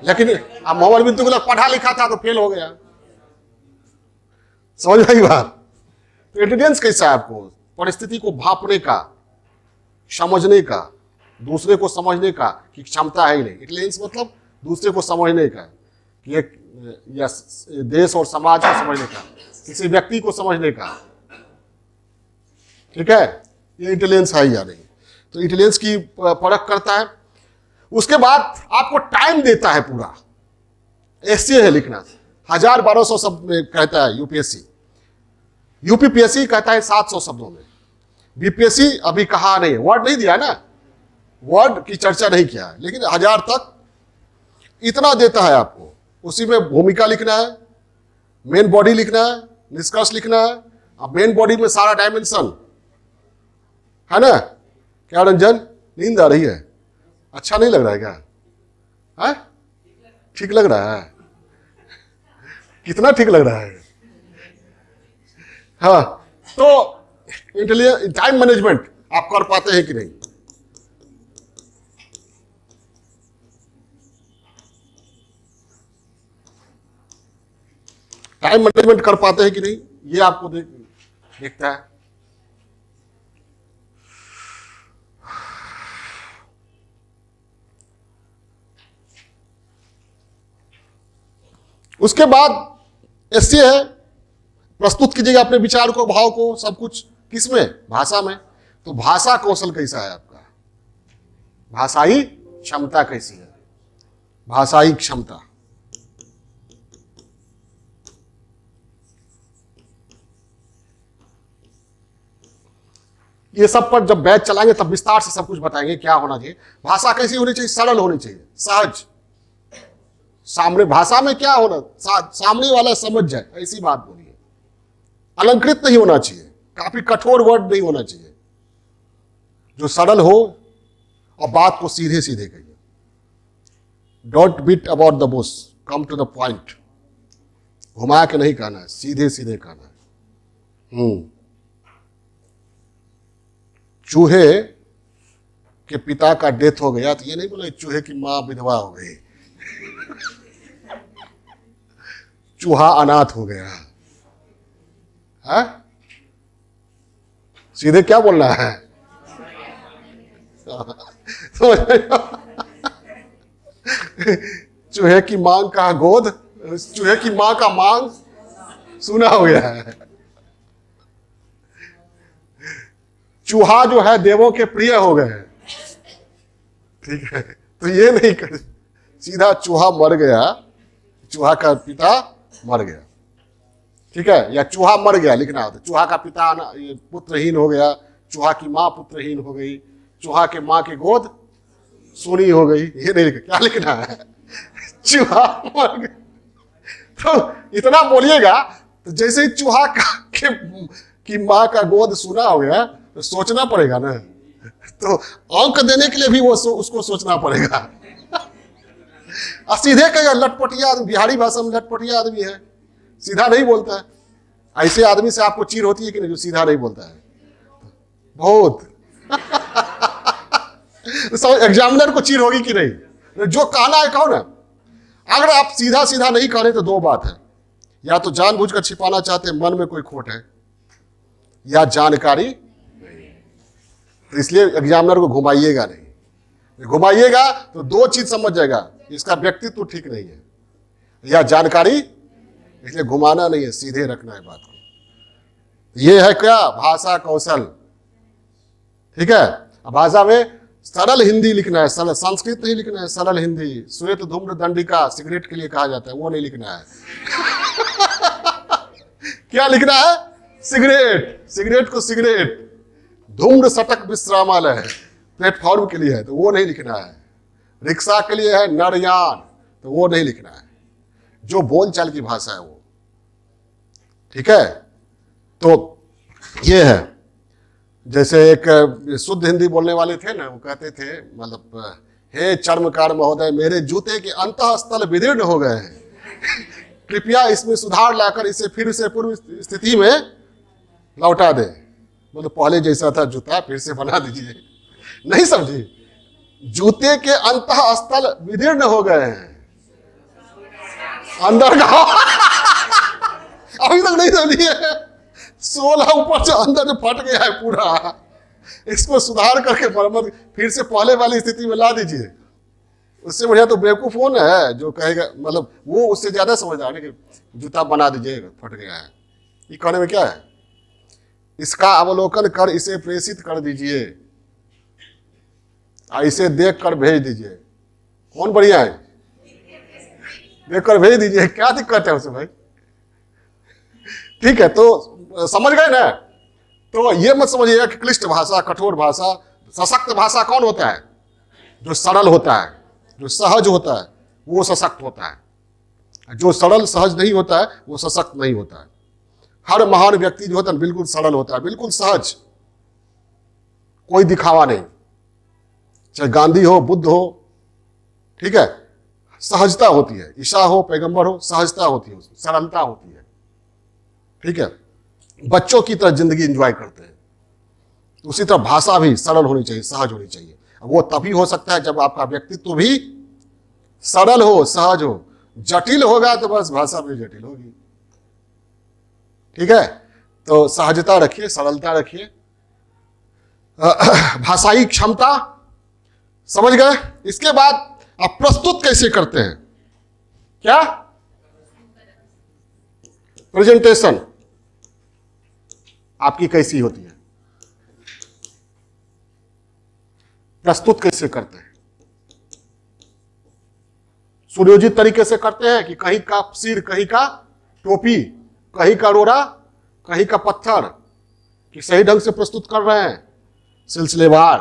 A: लेकिन अब मोहम्मद बिन तुगलक पढ़ा लिखा था तो फेल हो गया। समझ रही बात? तो इंटेलिजेंस कैसा है? आपको परिस्थिति को भांपने का, समझने का, दूसरे को समझने का की क्षमता है ही नहीं। इंटेलिजेंस मतलब दूसरे को समझने का, कि एक या देश और समाज को समझने का, किसी व्यक्ति को समझने का। ठीक है, ये इंटेलिजेंस है या नहीं? तो इंटेलिजेंस की परख करता है। उसके बाद आपको टाइम देता है पूरा। ऐसे है लिखना 1000-1200 शब्द में कहता है यूपीएससी। यूपीपीएससी कहता है 700 शब्दों में। बीपीएससी अभी कहा नहीं, वर्ड नहीं दिया ना, वर्ड की चर्चा नहीं किया है, लेकिन 1000 तक इतना देता है आपको। उसी में भूमिका लिखना है, मेन बॉडी लिखना है, निष्कर्ष लिखना है। अब मेन बॉडी में सारा डायमेंशन है ना। क्या रंजन, नींद आ रही है? अच्छा नहीं लग रहा है क्या? है? ठीक लग रहा है? कितना ठीक लग रहा है? हाँ, तो इंटेलिजेंस, टाइम मैनेजमेंट आप कर पाते हैं कि नहीं? टाइम मैनेजमेंट कर पाते हैं कि नहीं, ये आपको देखता है। उसके बाद ऐसे है, प्रस्तुत कीजिएगा अपने विचार को, भाव को, सब कुछ किसमें? भाषा में। तो भाषा कौशल कैसा है आपका? भाषाई क्षमता कैसी है? भाषाई क्षमता, ये सब पर जब बैच चलाएंगे तब विस्तार से सब कुछ बताएंगे क्या होना चाहिए। भाषा कैसी होनी चाहिए? सरल होनी चाहिए, सहज। सामने भाषा में क्या होना, सामने वाला समझ जाए ऐसी बात बोलिए। अलंकृत नहीं होना चाहिए, काफी कठोर वर्ड नहीं होना चाहिए, जो सरल हो और बात को सीधे सीधे कहिए। Don't beat about the bush, come to the point. घुमा के नहीं कहना है, सीधे सीधे कहना है। चूहे के पिता का डेथ हो गया तो ये नहीं बोला चूहे की मां विधवा हो गई, चूहा अनाथ हो गया है? सीधे क्या बोलना है? चूहे की मांग का गोद, चूहे की मां का मांग सूना हो गया है। चूहा जो है देवों के प्रिय हो गए हैं, ठीक है, तो ये नहीं कर, सीधा चूहा मर गया, चूहा का पिता मर गया, ठीक है, या चूहा मर गया लिखना होता, चूहा का पिता पुत्रहीन हो गया, चूहा की माँ पुत्रहीन हो गई, चूहा के माँ की गोद सोनी हो गई, ये नहीं लिखना, क्या लिखना है, चूहा मर गया। तो इतना बोलिएगा तो जैसे ही चूहा की माँ का गोद सुना हो गया तो सोचना पड़ेगा ना, तो अंक देने के लिए भी वो उसको सोचना पड़ेगा। और सीधे कहेगा लटपटिया आदमी, बिहारी भाषा में लटपटिया आदमी है, सीधा नहीं बोलता है। ऐसे आदमी से आपको चीड़ होती है कि नहीं, जो सीधा नहीं बोलता है, बहुत। एग्जामिनर को चीड़ होगी कि नहीं, जो कहना है कहो ना। अगर आप सीधा सीधा नहीं कह रहे तो दो बात है, या तो जानबूझकर छिपाना चाहते मन में कोई खोट है, या जानकारी नहीं। तो इसलिए एग्जामिनर को घुमाइएगा नहीं, घुमाइएगा तो दो चीज समझ जाएगा, इसका व्यक्तित्व ठीक नहीं है या जानकारी, इसलिए घुमाना नहीं है, सीधे रखना है बात को। ये है क्या भाषा कौशल, ठीक है। भाषा में सरल हिंदी लिखना है, सरल संस्कृत नहीं लिखना है, सरल हिंदी। श्वेत धूम्र दंडिका सिगरेट के लिए कहा जाता है, वो नहीं लिखना है। क्या लिखना है, सिगरेट, सिगरेट को सिगरेट। धूम्र सटक विश्रामालय प्लेटफॉर्म के लिए है, तो वो नहीं लिखना है। रिक्शा के लिए है नरयान, तो वो नहीं लिखना है। जो बोलचाल की भाषा है वो, ठीक है। तो ये है, जैसे एक शुद्ध हिंदी बोलने वाले थे ना, वो कहते थे, मतलब हे चर्मकार महोदय, मेरे जूते के अंतःस्थल विदीर्ण हो गए हैं, कृपया इसमें सुधार लाकर इसे फिर से पूर्व स्थिति में लौटा दे। मतलब पहले जैसा था जूता फिर से बना दीजिए। नहीं समझी, जूते के अंतःस्थल विदीर्ण हो गए हैं, अंदर का अभी तक नहीं समझिए, 16 ऊपर से अंदर जो फट गया है पूरा, इसको सुधार करके मरम्मत फिर से पहले वाली स्थिति में ला दीजिए। उससे बढ़िया तो बेवकूफ फोन है जो कहेगा, मतलब वो उससे ज्यादा समझदार है कि जूता बना दीजिए, फट गया है। ये कहने में क्या है, इसका अवलोकन कर इसे प्रेषित कर दीजिए, इसे देख कर भेज दीजिए। कौन बढ़िया है, देख कर भेज दीजिए, क्या दिक्कत है उसे भाई, ठीक है। तो समझ गए ना। तो ये मत समझिएगा कि क्लिष्ट भाषा, कठोर भाषा। सशक्त भाषा कौन होता है, जो सरल होता है, जो सहज होता है, वो सशक्त होता है। जो सरल सहज नहीं होता है वो सशक्त नहीं होता है। हर महान व्यक्ति जो होता है बिल्कुल सरल होता है, बिल्कुल सहज, कोई दिखावा नहीं, चाहे गांधी हो, बुद्ध हो, ठीक है, सहजता होती है। ईसा हो, पैगंबर हो, सहजता होती है, सरलता होती है, ठीक है। बच्चों की तरह जिंदगी एंजॉय करते हैं, उसी तरह भाषा भी सरल होनी चाहिए, सहज होनी चाहिए। वो तभी हो सकता है जब आपका व्यक्तित्व भी सरल हो, सहज हो। जटिल होगा तो बस भाषा भी जटिल होगी, ठीक है। तो सहजता रखिए, सरलता रखिए। भाषाई क्षमता समझ गए। इसके बाद आप प्रस्तुत कैसे करते हैं, क्या प्रेजेंटेशन आपकी कैसी होती है, प्रस्तुत कैसे करते हैं। सुनियोजित तरीके से करते हैं कि कहीं का सिर, कहीं का टोपी, कहीं का रोड़ा, कहीं का पत्थर, कि सही ढंग से प्रस्तुत कर रहे हैं, सिलसिलेवार,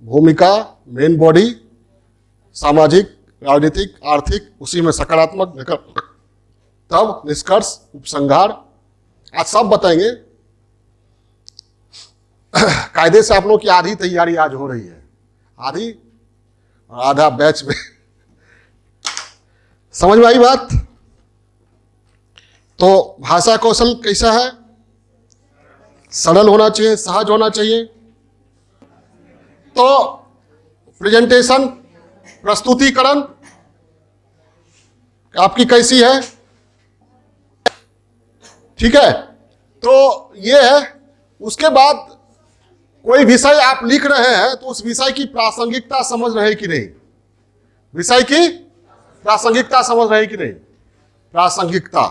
A: भूमिका, मेन बॉडी, सामाजिक, राजनीतिक, आर्थिक, उसी में सकारात्मक, तब निष्कर्ष, उपसंहार, आज सब बताएंगे। कायदे से आप लोग की आधी तैयारी आज हो रही है, आधी, और आधा बैच में। समझ में आई बात। तो भाषा कौशल कैसा है, सरल होना चाहिए, सहज होना चाहिए। तो प्रेजेंटेशन, प्रस्तुतिकरण आपकी कैसी है, ठीक है। तो ये है। उसके बाद कोई विषय आप लिख रहे हैं तो उस विषय की प्रासंगिकता समझ रहे कि नहीं, विषय की प्रासंगिकता समझ रहे कि नहीं, प्रासंगिकता।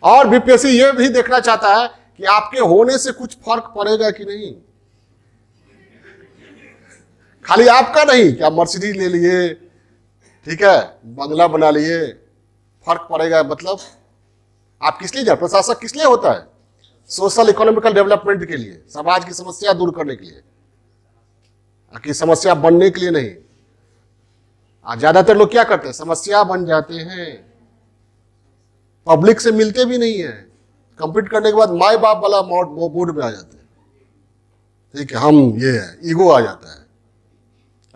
A: और बीपीएससी ये भी देखना चाहता है कि आपके होने से कुछ फर्क पड़ेगा कि नहीं। खाली आपका नहीं, क्या मर्सिडीज ले लिए, ठीक है, बंगला बना लिए, फर्क पड़ेगा मतलब आप किस लिए जाए? प्रशासक किस लिए होता है? सोशल इकोनॉमिकल डेवलपमेंट के लिए, समाज की समस्या दूर करने के लिए, कि समस्या बनने के लिए नहीं। ज्यादातर लोग क्या करते हैं? समस्या बन जाते हैं, पब्लिक से मिलते भी नहीं है, कंप्लीट करने के बाद माई बाप वाला मूड में आ जाते हैं, ठीक है, हम ये है, ईगो आ जाता है।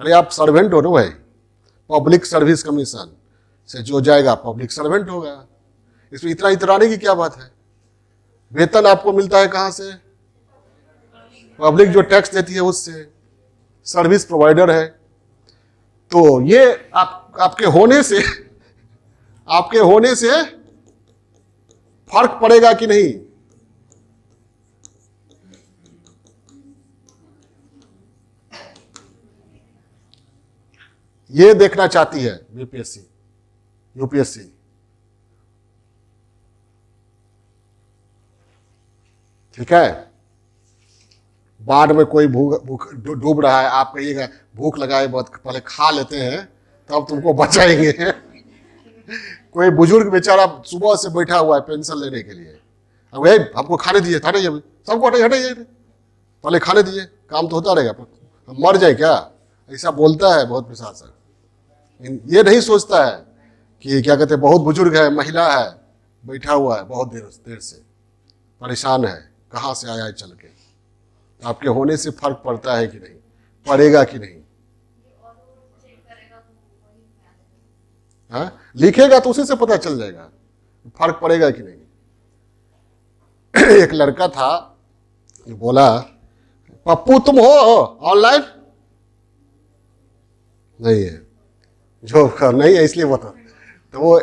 A: अरे आप सर्वेंट हो ना भाई, पब्लिक सर्विस कमीशन से जो जाएगा पब्लिक सर्वेंट होगा। इसमें इतना इतराने की क्या बात है? वेतन आपको मिलता है कहां से? पब्लिक जो टैक्स देती है उससे, सर्विस प्रोवाइडर है। तो ये आपके होने से फर्क पड़ेगा कि नहीं? ये देखना चाहती है बीपीएससी, यूपीएससी। ठीक है, बाढ़ में कोई भूख डूब रहा है, आप कहिएगा भूख लगाए बहुत, पहले खा लेते हैं तब तुमको बचाएंगे। कोई बुजुर्ग बेचारा सुबह से बैठा हुआ है पेंशन लेने के लिए, अब हमको खाने दीजिए, हटाइए सबको, हटाइए पहले खाने दीजिए, काम तो होता रहेगा, हम मर जाए क्या? ऐसा बोलता है बहुत प्रशासक। ये नहीं सोचता है कि क्या कहते हैं, बहुत बुजुर्ग है, महिला है, बैठा हुआ है बहुत देर से, परेशान है, कहाँ से आया है चल के। आपके होने से फर्क पड़ता है कि नहीं, पड़ेगा कि नहीं? हाँ, लिखेगा तो उसी से पता चल जाएगा फर्क पड़ेगा कि नहीं। एक लड़का था, बोला पप्पू तुम हो ऑनलाइन? नहीं है, जॉब कर नहीं है इसलिए बता। तो वो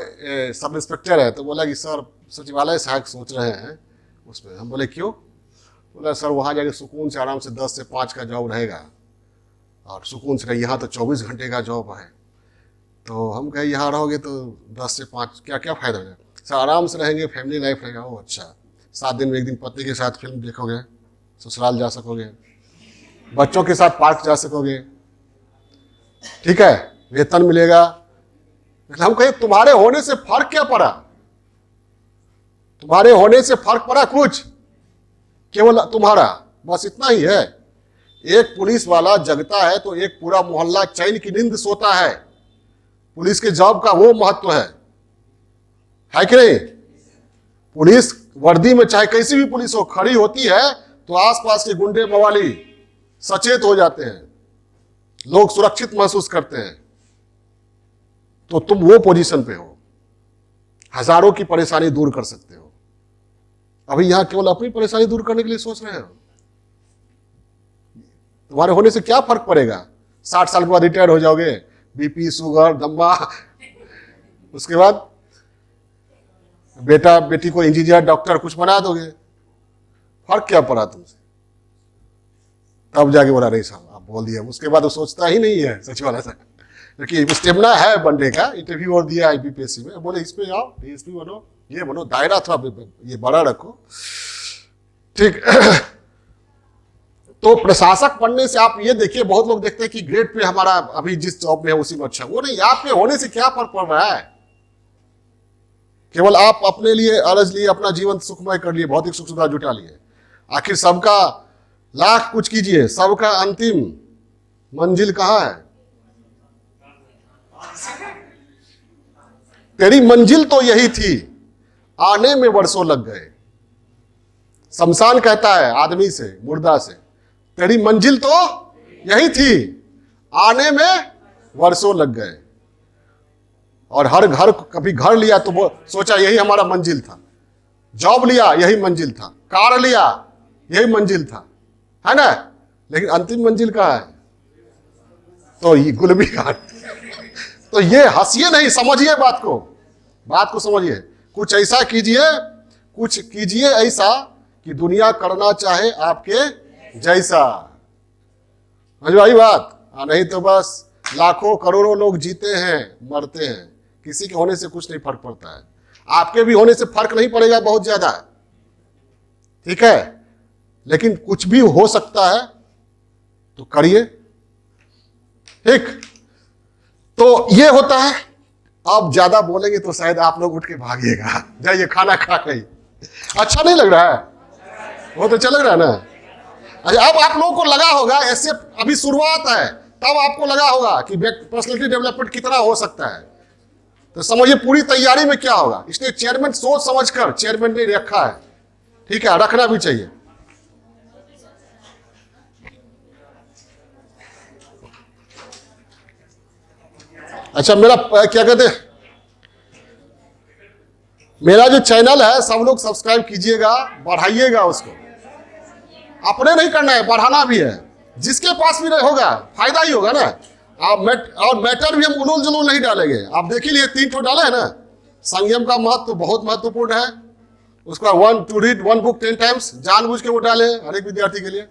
A: सब इंस्पेक्टर है, तो बोला कि सर सचिवालय सहायक सोच रहे हैं उसमें। हम बोले क्यों? बोला सर वहाँ जाके सुकून से आराम से 10 से 5 का जॉब रहेगा, और सुकून से, यहाँ तो 24 घंटे का जॉब है। तो हम कहे यहाँ रहोगे तो 10 से 5 क्या क्या फ़ायदा है? सर आराम से रहेंगे, फैमिली लाइफ रहेगा। वो अच्छा, 7 दिन में एक दिन पति के साथ फिल्म देखोगे, ससुराल जा सकोगे, बच्चों के साथ पार्क जा सकोगे, ठीक है, वेतन मिलेगा। हम कहे तुम्हारे होने से फर्क क्या पड़ा? तुम्हारे होने से फर्क पड़ा कुछ? केवल तुम्हारा बस इतना ही है। एक पुलिस वाला जगता है तो एक पूरा मोहल्ला चैन की नींद सोता है। पुलिस के जॉब का वो महत्व है कि नहीं? पुलिस वर्दी में चाहे कैसी भी पुलिस हो, खड़ी होती है तो आसपास के गुंडे मवाली सचेत हो जाते हैं, लोग सुरक्षित महसूस करते हैं। तो तुम वो पोजीशन पे हो, हजारों की परेशानी दूर कर सकते हो। अभी यहां केवल अपनी परेशानी दूर करने के लिए सोच रहे हो। तुम्हारे होने से क्या फर्क पड़ेगा? 60 साल के बाद रिटायर हो जाओगे, बीपी शुगर दम्मा, उसके बाद बेटा बेटी को इंजीनियर डॉक्टर कुछ बना दोगे, फर्क क्या पड़ा तुमसे? तब जाके बोला नहीं साहब आप बोल दिया। उसके बाद वो सोचता ही नहीं है सचिवालय से, क्योंकि स्टेमिना है बनने का। इंटरव्यू और दिया आईपीपीएससी में, बोले इस पे आओ, डीएसपी बनो, ये बनो, दायरा थोड़ा ये बड़ा रखो, ठीक। तो प्रशासक बनने से आप ये देखिए, बहुत लोग देखते हैं कि ग्रेड पे हमारा अभी जिस जॉब में है उसी में अच्छा, वो नहीं। आप पे होने से क्या फर्क पड़ रहा है? केवल आप अपने लिए अरज लिए, अपना जीवन सुखमय कर लिए, भौतिक सुख सुविधा जुटा लिए। आखिर सबका लाख कुछ कीजिए, सबका अंतिम मंजिल कहां है? तेरी मंजिल तो यही थी, आने में वर्षों लग गए। शमशान कहता है आदमी से, मुर्दा से, तेरी मंजिल तो यही थी, आने में वर्षों लग गए। और हर घर, कभी घर लिया तो वो सोचा यही हमारा मंजिल था, जॉब लिया यही मंजिल था, कार लिया यही मंजिल था, है ना? लेकिन अंतिम मंजिल कहाँ है? तो ये गुलबी घाट। तो ये हंसिए नहीं, समझिए बात को समझिए। कुछ ऐसा कीजिए, कुछ कीजिए ऐसा कि दुनिया करना चाहे आपके जैसा। समझ आई बात? नहीं तो बस लाखों करोड़ों लोग जीते हैं, मरते हैं, किसी के होने से कुछ नहीं फर्क पड़ता है। आपके भी होने से फर्क नहीं पड़ेगा बहुत ज्यादा, ठीक है, लेकिन कुछ भी हो सकता है तो करिए, ठीक। तो ये होता है। आप ज्यादा बोलेंगे तो शायद आप लोग उठ के भागिएगा, जाइए खाना खा के। अच्छा नहीं लग रहा है? बहुत अच्छा लग रहा है ना? अच्छा, अब आप लोगों को लगा होगा, ऐसे अभी शुरुआत है, तब आपको लगा होगा कि पर्सनालिटी डेवलपमेंट कितना हो सकता है। तो समझिए पूरी तैयारी में क्या होगा, इसलिए चेयरमैन सोच समझकर चेयरमैन ने रखा है, ठीक है, रखना भी चाहिए। अच्छा, मेरा क्या कहते हैं, मेरा जो चैनल है सब लोग सब्सक्राइब कीजिएगा, बढ़ाइएगा उसको। अपने नहीं करना है, बढ़ाना भी है। जिसके पास भी होगा फायदा ही होगा ना। और मैटर भी हम उलूल जुलूल नहीं डालेंगे। आप देख ही लिए 3 ठो डाले है ना। संयम का महत्व बहुत महत्वपूर्ण है। उसका 1 to read 1 book 10 times जानबूझ के वो डाले हर एक विद्यार्थी के लिए।